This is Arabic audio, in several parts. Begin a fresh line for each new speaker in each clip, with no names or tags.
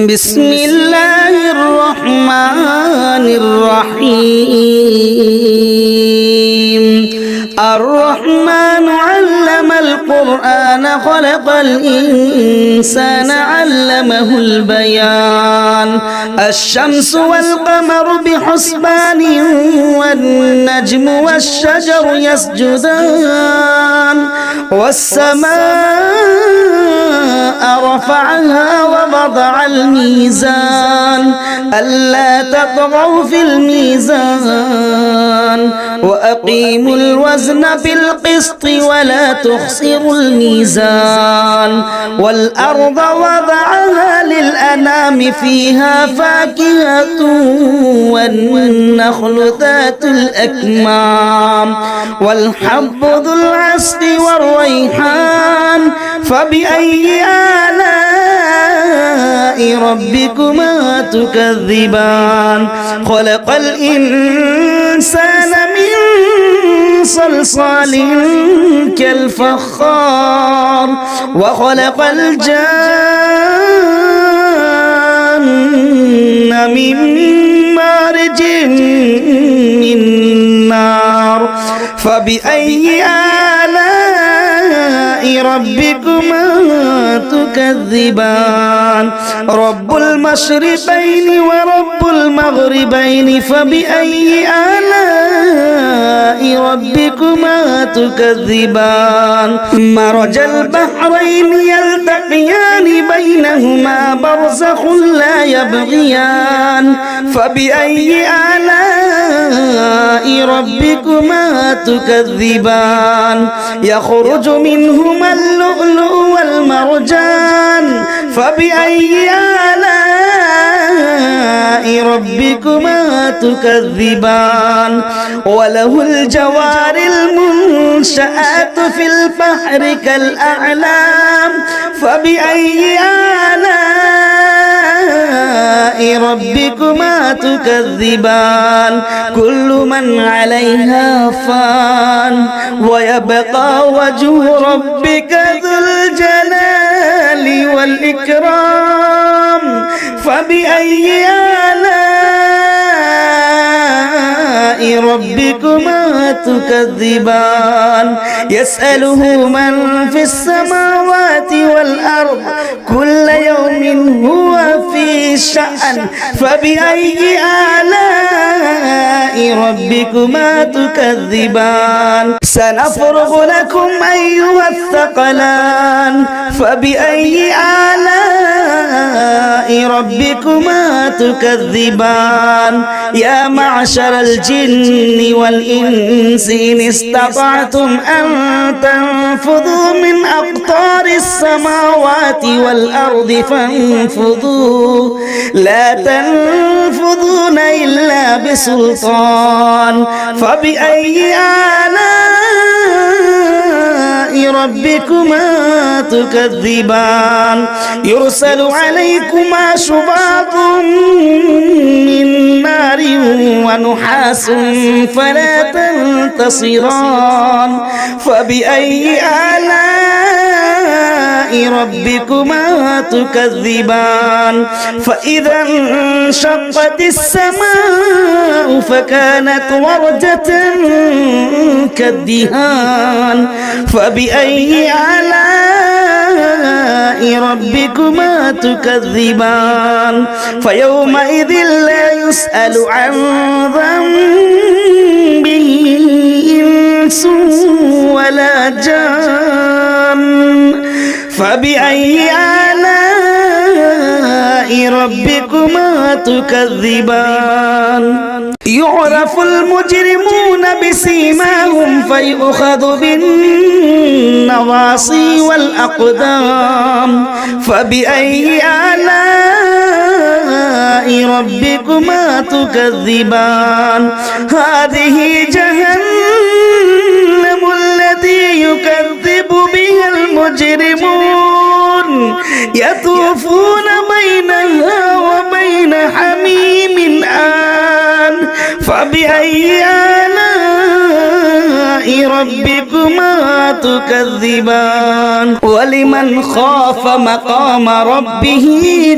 بسم الله الرحمن الرحيم الرحمن علم القرآن خلق الإنسان علمه البيان الشمس والقمر بحسبان والنجم والشجر يسجدان والسماء رفعها ووضع الميزان ألا تطغوا في الميزان وأقيموا الوزن بالقسط ولا تخسروا الميزان والأرض وضعها للأنام فيها فاكهة والنخل ذات الأكمام والحب ذو العصف والريحان فبأي آلاء ربكما تكذبان خلق الإنسان من صلصال كالفخار وخلق الجان من مارج من نار فبأي آلاء ربكما تكذبان رب المشرقين ورب المغربين فبأي آلاء ربكما تكذبان مرج البحرين يلتقيان بينهما برزخ لا يبغيان فبأي آلاء ربكما تكذبان يخرج منهما اللؤلؤ والمرجان فبأي آلاء ربكما تكذبان وله الجوار المنشآت في البحر كالأعلام فبأي آلاء ربكما تكذبان كل من عليها فان ويبقى وجه ربك ذو الجلال والإكرام فبأي آلاء ربكما تكذبان يسأله من في السماوات والأرض كل يوم هو في شأن فبأي آلاء ربكما تكذبان سنفرغ لكم أيها الثقلان فبأي آلاء ربكما تكذبان يا معشر الجن والإنس إن استطعتم أن تنفذوا من أقطار السماوات والأرض فانفذوا لا تنفذون إلا بسلطان فبأي آلاء ربكما تكذبان يرسل عليكما شواظ من نار ونحاس فلا تنتصران فبأي آلاء ربكما تكذبان فإذا انشقت السماء فكانت وردة كالدهان فبأي آلاء ربكما تكذبان فيومئذ لا يسأل عن ذنبه إنس ولا جان فبأي آلاء ربكما تكذبان يعرف المجرمون بسيماهم فيؤخذ بالنواصي والأقدام فبأي آلاء ربكما تكذبان هذه جهنم التي يكذب بها المجرمون يطوفون بينها وبين حميم آن فبأي آلاء ربكما تكذبان ولمن خاف مقام ربه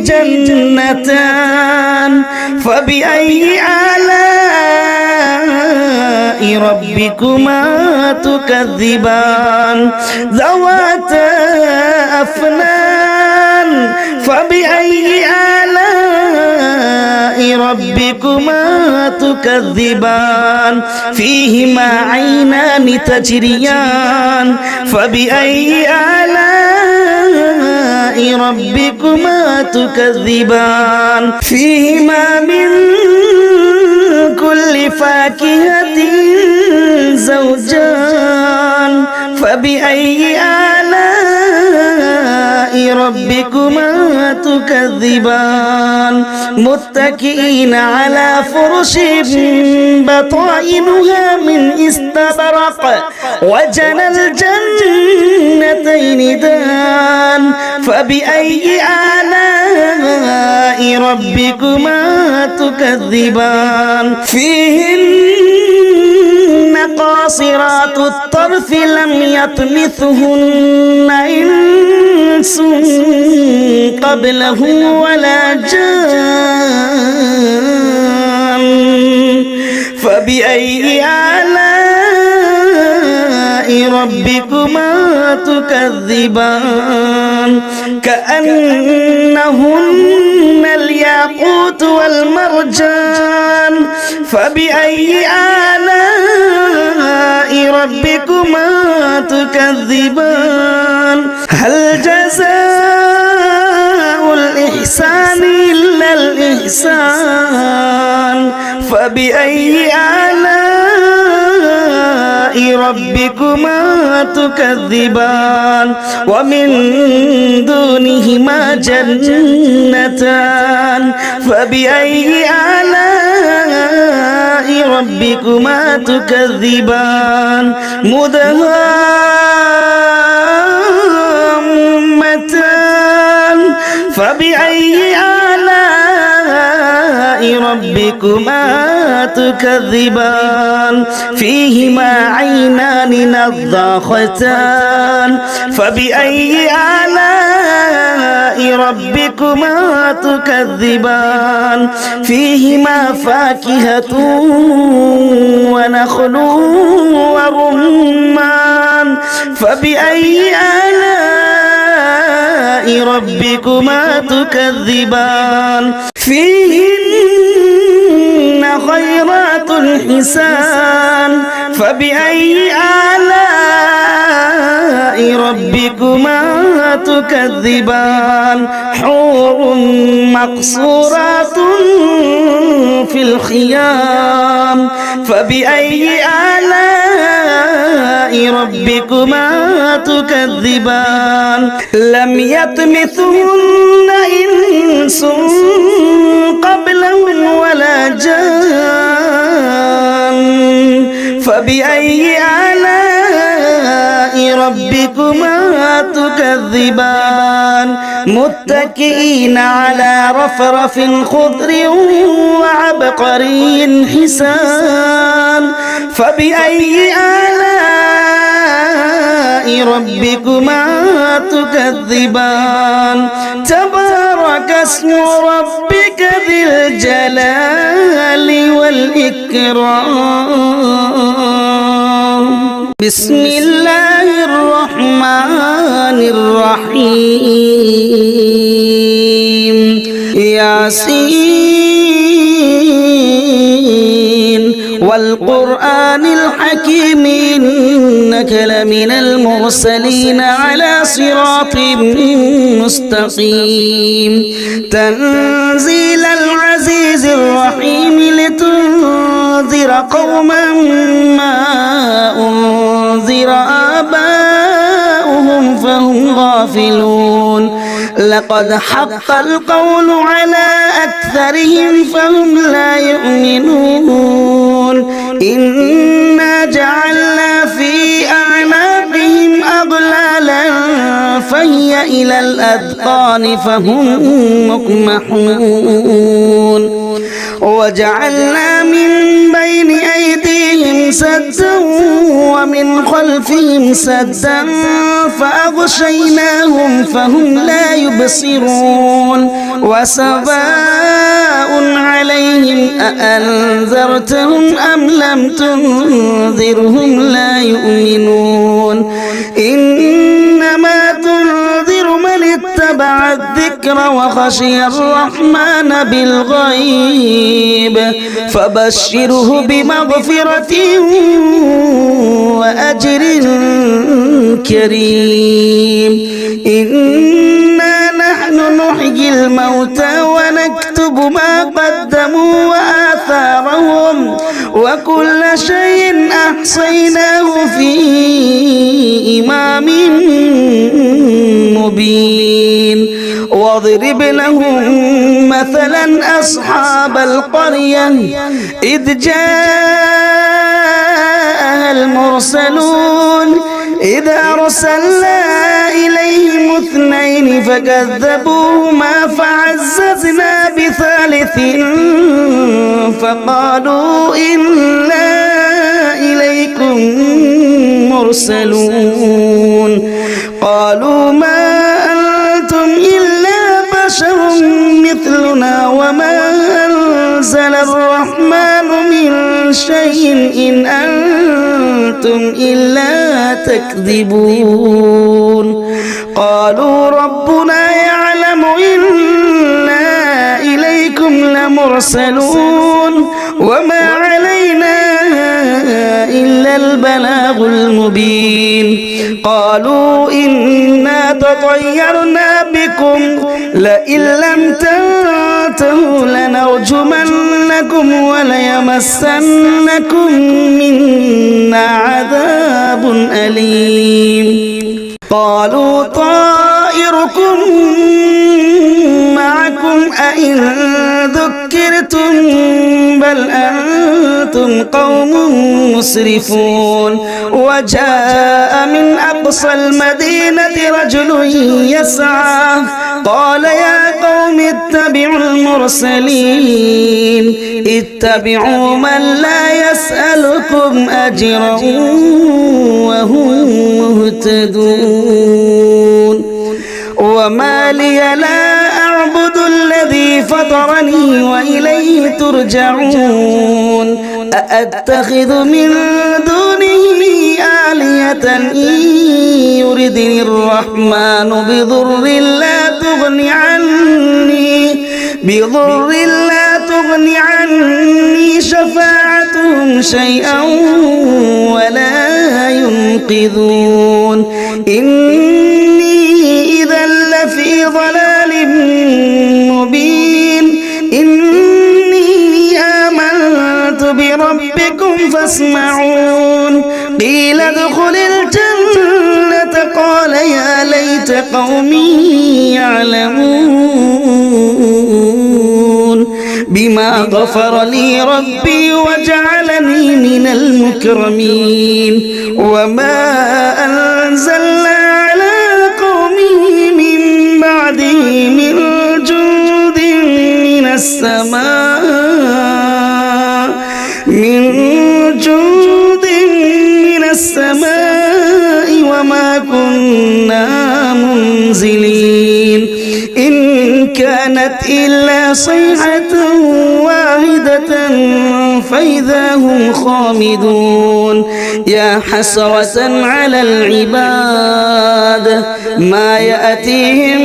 جنتان فبأي آلاء ربكما تكذبان ذواتا أفنان فبأي آلاء ربكما تكذبان فيهما عينان تجريان فبأي آلاء ربكما تكذبان فيهما من كل فاكهة زوجان فبأي آلاء ربكما تكذبان متكئين على فرش بطائنها من استبرق وجنى الجنتين دان فبأي آلاء ربكما تكذبان فيهن قاصرات الطرف لم يطمثهن إنس قبلهم ولا جان فبأي آلاء ربكما تكذبان كأنهن الياقوت والمرجان فبأي آلاء ربكما تكذبان هل جزاء الإحسان إلا الإحسان فبأي آلاء ربكما تكذبان ومن دونهما جنتان فبأي آلاء ربكما تكذبان مدهامتان فبأي آلاء ربكما تكذبان فيهما عينان نضاختان فبأي آلاء ربكما تكذبان فيهما فاكهة ونخل ورمان فبأي آلاء ربكما تكذبان فيهن خيرات حسان فبأي آلاء ربكما تكذبان حور مقصورات في الخيام فبأي آلاء ربكما تكذبان لم يطمثهن إنس قبلهم ولا جان فبأي آلاء ربكما تكذبان متكئين على رفرف خضر وعبقري حسان فبأي آلاء ربكما تكذبان تبارك اسم ربك ذي الجلال والإكرام بسم الله الرحمن الرحيم ياسين والقرآن الحكيم إنك لمن المرسلين على صراط مستقيم تنزيل العزيز الرحيم لتنذر قوما ما أنذر آباؤهم فهم غافلون لقد حق القول على أكثرهم فهم لا يؤمنون إنا جعلنا في أعناقهم أغلالا فهي إلى الأذقان فهم مقمحون وجعلنا من بين أيديهم سدا ومن خلفهم سدا فأغشيناهم فهم لا يبصرون وسواء عليهم أأنذرتهم أم لم تنذرهم لا يؤمنون إنما تنذر من اتبع الذكر وخشي الرحمن بالغيب فبشره بمغفرة وأجر كريم إنا نحن نحيي الموتى ونكتب ما قدموا وآثارهم وكل شيء أحصيناه في إمام مبين واضرب لهم مثلا أصحاب القرية إذ جاءها المرسلون إذ أرسلنا إليهم اثنين فكذبوهما فعززنا بثالث فقالوا إنا إليكم مرسلون قالوا ما أنتم إلا بشر مثلنا وما أنزل الرحمن من شيء إن أنتم إلا تكذبون قالوا ربنا يعلم إنا إليكم لمرسلون وما علينا إلا البلاغ المبين قالوا إنا تطيرنا بكم لئن لم تنتهوا لنرجمنكم وليمسنكم منا عذاب أليم قالوا طائركم معكم أئن ذكرتم بل أنتم قوم مسرفون وجاء من أقصى المدينة رجل يسعى قال يا قوم اتبعوا المرسلين اتبعوا من لا يسألكم أجرا وهم مهتدون وما لي لا أعبد الذي فطرني وإليه ترجعون أأتخذ من دونه آلهة إن يردني الرحمن بضر لا تغني عني شفاعتهم شيئا ولا ينقذون إني إذا لفي ضلال مبين إني آمنت بربكم فاسمعون قيل ادخل الجنة قال يا ليت قومي يعلمون بما غفر لي ربي وجعلني من المكرمين وما أنزلنا على قومه من بعده من جند من السماء وما كنا منزلين إن كانت إلا صيحة واحدة فإذا هم خامدون يا حسرة على العباد ما يأتيهم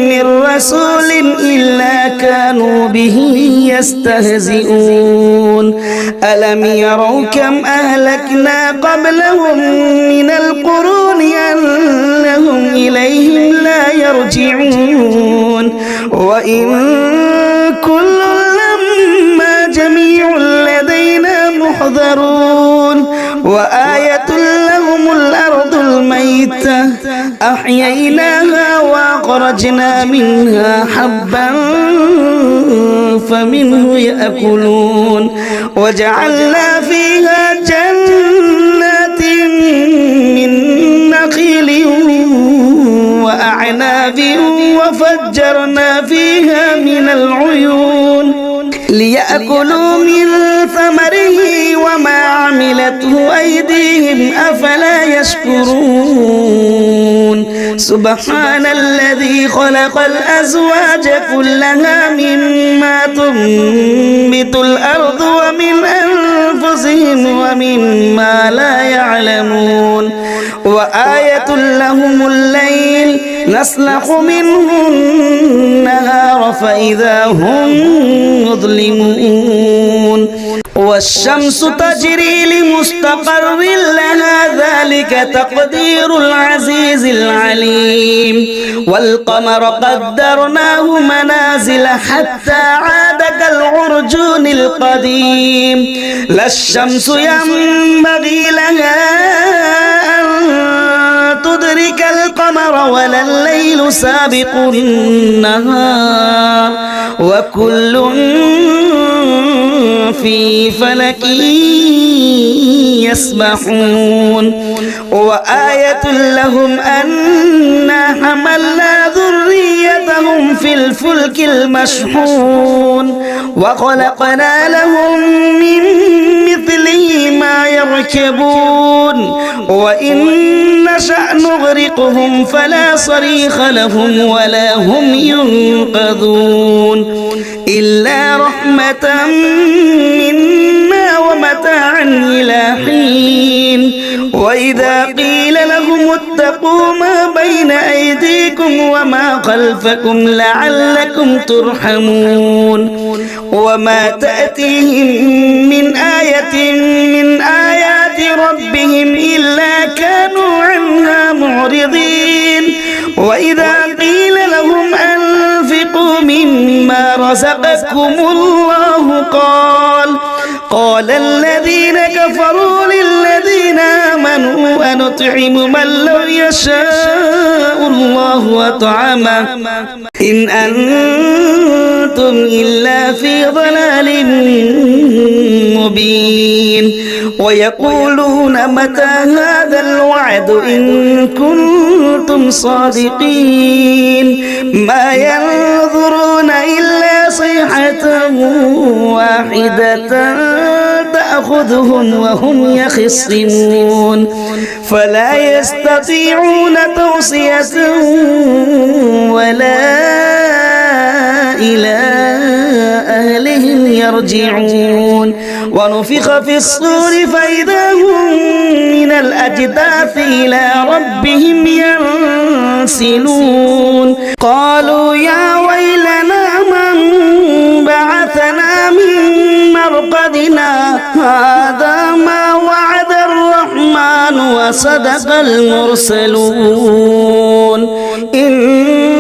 من رسول إلا كانوا به يستهزئون ألم يروا كم أهلكنا قبلهم من القرون أنهم إليهم لا يرجعون وإن كل لما جميع لدينا محضرون وآية لهم الأرض الميتة أحييناها وأخرجنا منها حبا فمنه يأكلون وجعلنا فيها جنات من نخيل وأعناب وفجرنا فيها من العيون ليأكلوا ليأكلوا من ثمره وما عملته أيديهم أفلا يشكرون سبحان الذي خلق الأزواج كلها مما تنبت الأرض ومن أنفسهم ومما لا يعلمون وآية لهم الليل نسلخ منه النهار فإذا هم مظلمون والشمس تجري لمستقر لها ذلك تقدير العزيز العليم والقمر قدرناه منازل حتى عاد كالعرجون القديم لا الشمس ينبغي لها أن تدرك القمر ولا الليل سابق النهار وكل في فلك يسبحون وآية لهم أنا حملنا ذريتهم في الفلك المشحون وخلقنا لهم من مثله ما يركبون وإن نشأ نغرقهم فلا صريخ لهم ولا هم ينقذون إلا رحمة منا ومتاعا إلى حين وإذا قيل لهم اتقوا ما بين أيديكم وما خلفكم لعلكم ترحمون وما تأتيهم من آية من آيات ربهم إلا كانوا عنها معرضين وإذا قيل لهم أنفقوا مما رزقكم الله قال الذين كفروا للذين آمنوا أنطعم من لو يشاء الله أطعمه إن أنتم إلا في ضلال مبين ويقولون متى هذا الوعد إن كنتم صادقين ما ينظرون إلا صيحة واحدة تأخذهم وهم يخصمون فلا يستطيعون توصية ولا إلى أهلهم يرجعون ونفخ في الصور فإذا هم من الأجداث إلى ربهم ينسلون قالوا يا ويلنا من بعثنا من مرقدنا هذا ما وعد الرحمن وصدق المرسلون إن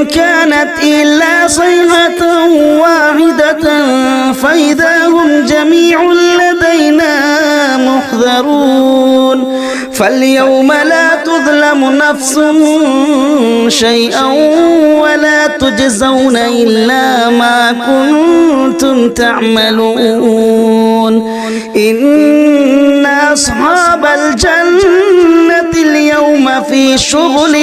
كانت إلا صيحة واحدة فإذا هم جميع لدينا محضرون فاليوم لا تظلم نفس شيئا ولا تجزون إلا ما كنتم تعملون إن أصحاب الجنة اليوم في شغل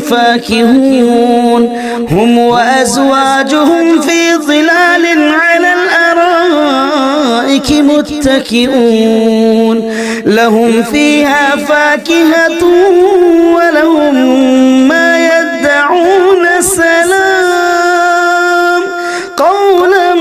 فاكهون هم وأزواجهم في ظلال على الأرائك متكئون لهم فيها فاكهة ولهم ما يدعون سلام قولا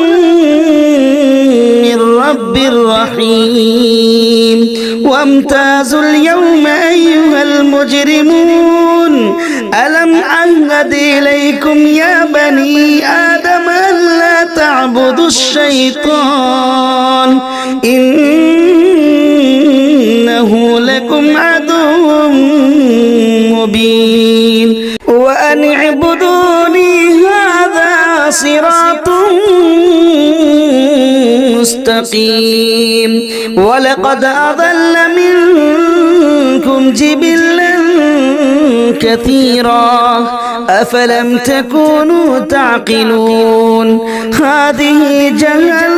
من رب رحيم وامتازوا اليوم أيها المجرمون ألم أعهد إليكم يا بني آدم ألا تعبدوا الشيطان إنه لكم عدو مبين وأن اعبدوني هذا صراط مستقيم ولقد أضل منكم جبلا كثيرا أفلم تكونوا تعقلون هذه جهنم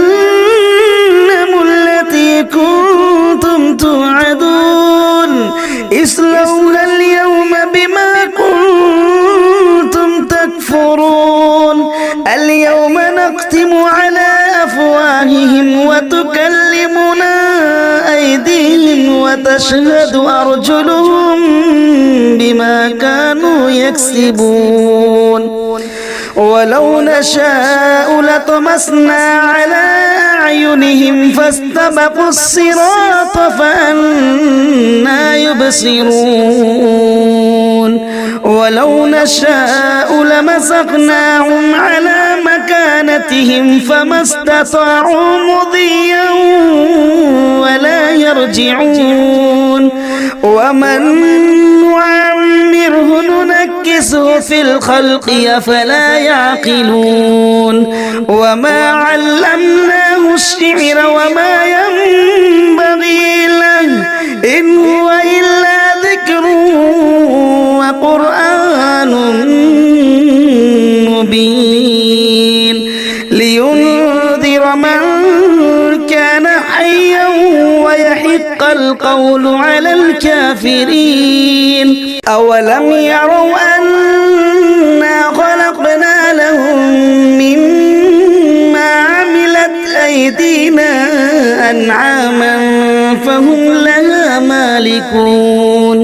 التي كنتم توعدون اصلوها اليوم بما كنتم تكفرون اليوم نختم على أفواههم وتكلمنا أيديهم وتشهد أرجلهم بما كانوا يكسبون ولو نشاء لطمسنا على أعينهم فاستبقوا الصراط فأنى يبصرون ولو نشاء لمسخناهم على مكانتهم فما استطاعوا مضيا ولا يرجعون ومن نعمره ننكسه في الخلق أفلا يعقلون وما علمناه الشعر وما ينبغي له إن هو إلا ذكر وقرآن مبين لينذر من كان حيا ويحق القول على الكافرين أولم يروا أنا خلقنا لهم مما عملت أيدينا أنعاما فهم لها مالكون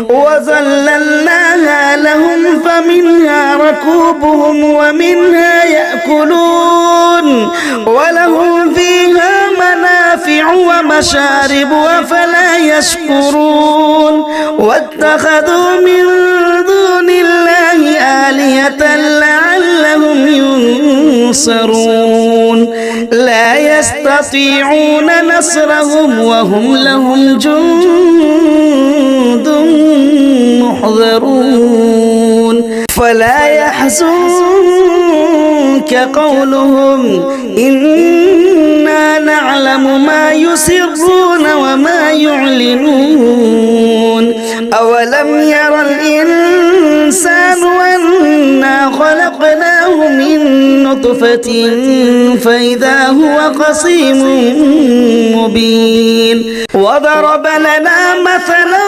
وظللناها لهم فمنها ركوبهم ومنها يأكلون ولهم فيها منافع ومشارب أفلا يشكرون واتخذوا من دون الله آلهة لعلهم ينصرون لا يستطيعون نصرهم وهم لهم جند محضرون فلا يحزنك قولهم إنا نعلم ما يسرون وما يعلنون أولم ير الإنسان أنا خلقناه من نطفة فإذا هو خصيم مبين وضرب لنا مثلا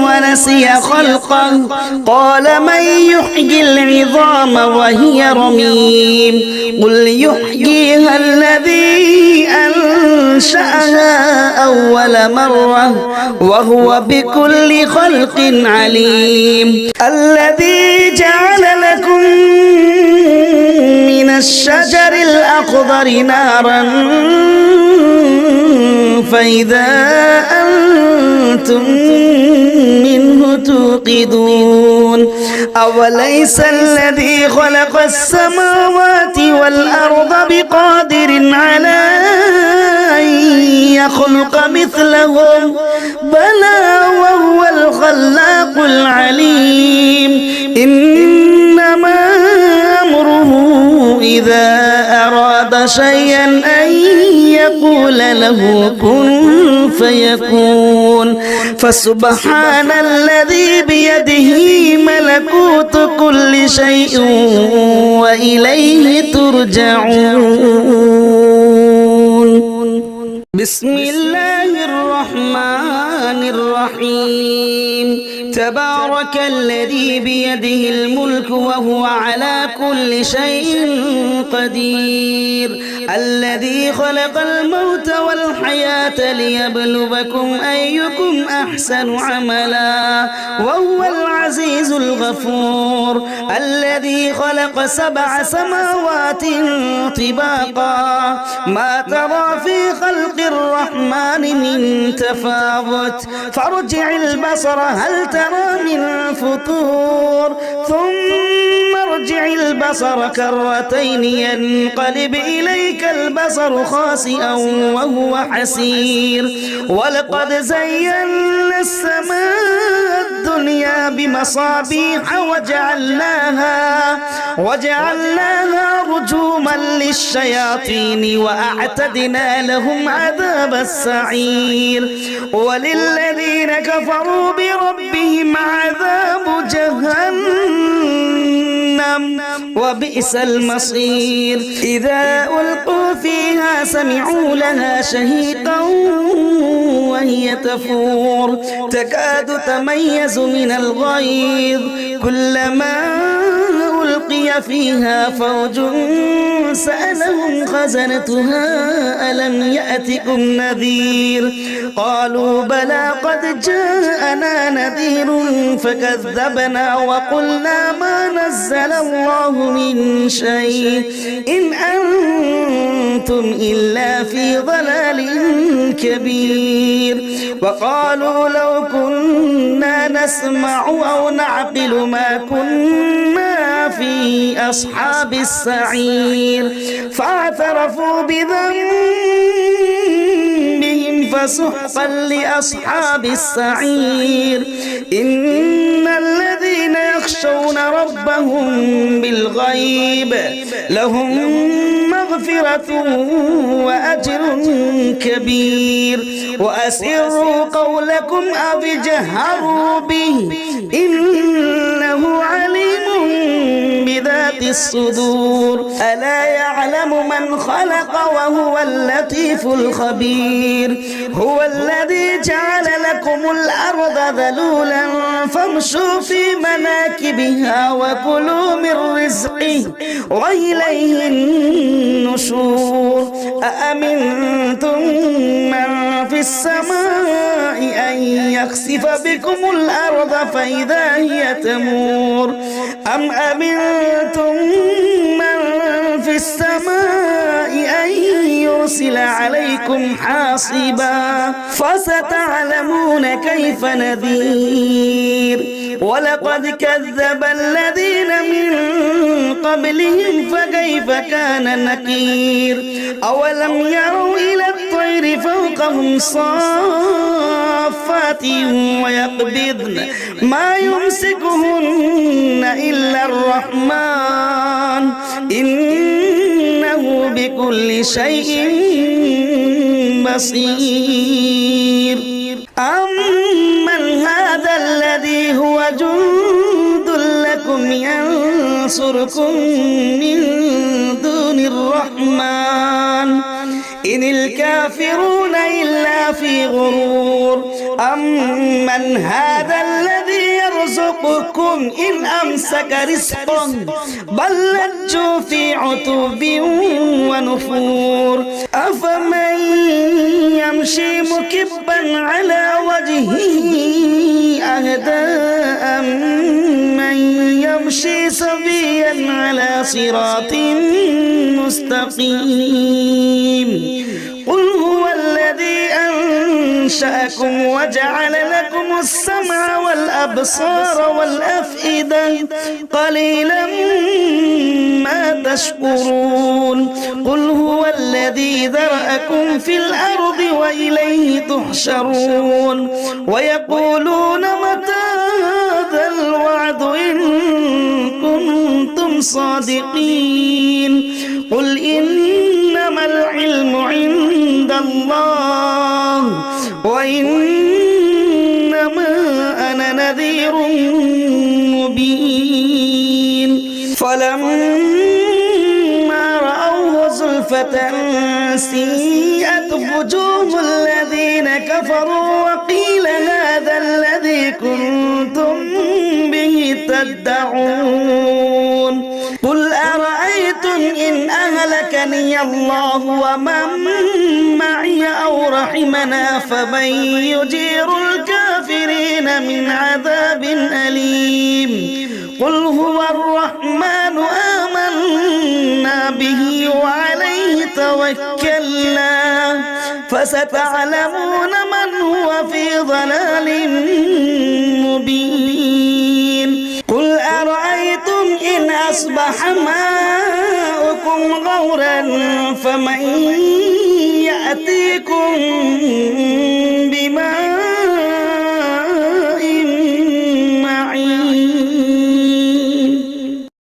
ونسي خلقه قال من يحيي العظام وهي رميم قل يحييها الذي أنشأها أول مرة وهو بكل خلق عليم الذي جعل لكم من الشجر الأخضر نارا فإذا أنتم منه توقدون أوليس الذي خلق السماوات والأرض بقادر على أن يخلق مثلهم بلى وهو الخلاق العليم إنما أمره إذا أراد شيئا أن يقول له كن فيكون فسبحان الذي بيده ملكوت كل شيء وإليه ترجعون بسم الله الرحمن الرحيم تبارك الذي بيده الملك وهو على كل شيء قدير الذي خلق الموت والحياة ليبلوكم أيكم أحسن عملا وهو العزيز الغفور الذي خلق 7 سماوات طباقا ما ترى في خلق الرحمن من تفاوت فارجع البصر هل ترى من فطور ثم ارجع البصر كرتين ينقلب إليك البصر خاسئا وهو حسير ولقد زينا السماء الدنيا بمصابيح وجعلناها رجوما للشياطين وأعتدنا لهم عذاب السعير وللذين كفروا بربهم عذاب جهنم وبئس المصير إذا ألقوا فيها سمعوا لها شهيقا وهي تفور تكاد تميز من الغيظ كلما ألقي فيها فوج سألهم فسألهم خزنتها ألم يأتكم نذير قالوا بلى قد جاءنا نذير فكذبنا وقلنا ما نزل الله من شيء إن أنتم إلا في ضلال كبير وقالوا لو كنا نسمع أو نعقل ما كنا في أصحاب السعير فاعترفوا بذنبهم فسحقا لأصحاب السعير إن الذين يخشون ربهم بالغيب لهم مغفرة وأجر كبير وأسروا قولكم أو اجهروا به إنه عليم بذات الصدور ألا يعلم من خلق وهو اللطيف الخبير هو الذي جعل لكم الأرض ذلولا فامشوا في مناكبها وكلوا من رزقه وإليه النشور أأمنتم من في السماء أن يخسف بكم الأرض فإذا هي تمور أم أمنتم من في السماء أن يرسل عليكم حاصبا فستعلمون كيف نذير ولقد كذب الذين من قبلهم فكيف كان نكير أولم يروا إلى الطير فوقهم صافات ويقبضن ما يمسكهن إلا الرحمن إنه بكل شيء بصير أمن هذا الذي هو جند لكم ينصركم من دون الرحمن إن الكافرون إلا في غرور أمن هذا الذي يرزقكم إن أمسك رزقا بل لجوا في عتب ونفور أفمن يمشي مكبا على وجهه أهدى أمن يمشي سويا على صراط مستقيم قل هو الذي أنشأكم وجعل لكم السمع والأبصار والأفئدة قليلا ما تشكرون قل هو الذي ذرأكم في الأرض وإليه تحشرون ويقولون متى هذا الوعد إن كنتم صادقين قل إنما العلم عند الله وإنما أنا نذير مبين فلما رأوه زلفة سيئت وجوه الذين كفروا وقيل هذا الذي كنتم به تدعون قل أرأيتم إن أهلكني الله ومن معي أو رحمنا فمن يجير الكافرين من عذاب أليم قل هو الرحمن آمنا به وعليه توكلنا فستعلمون من هو في ضلال مبين قل أرأيتم إن أصبح ماؤكم غورا فمن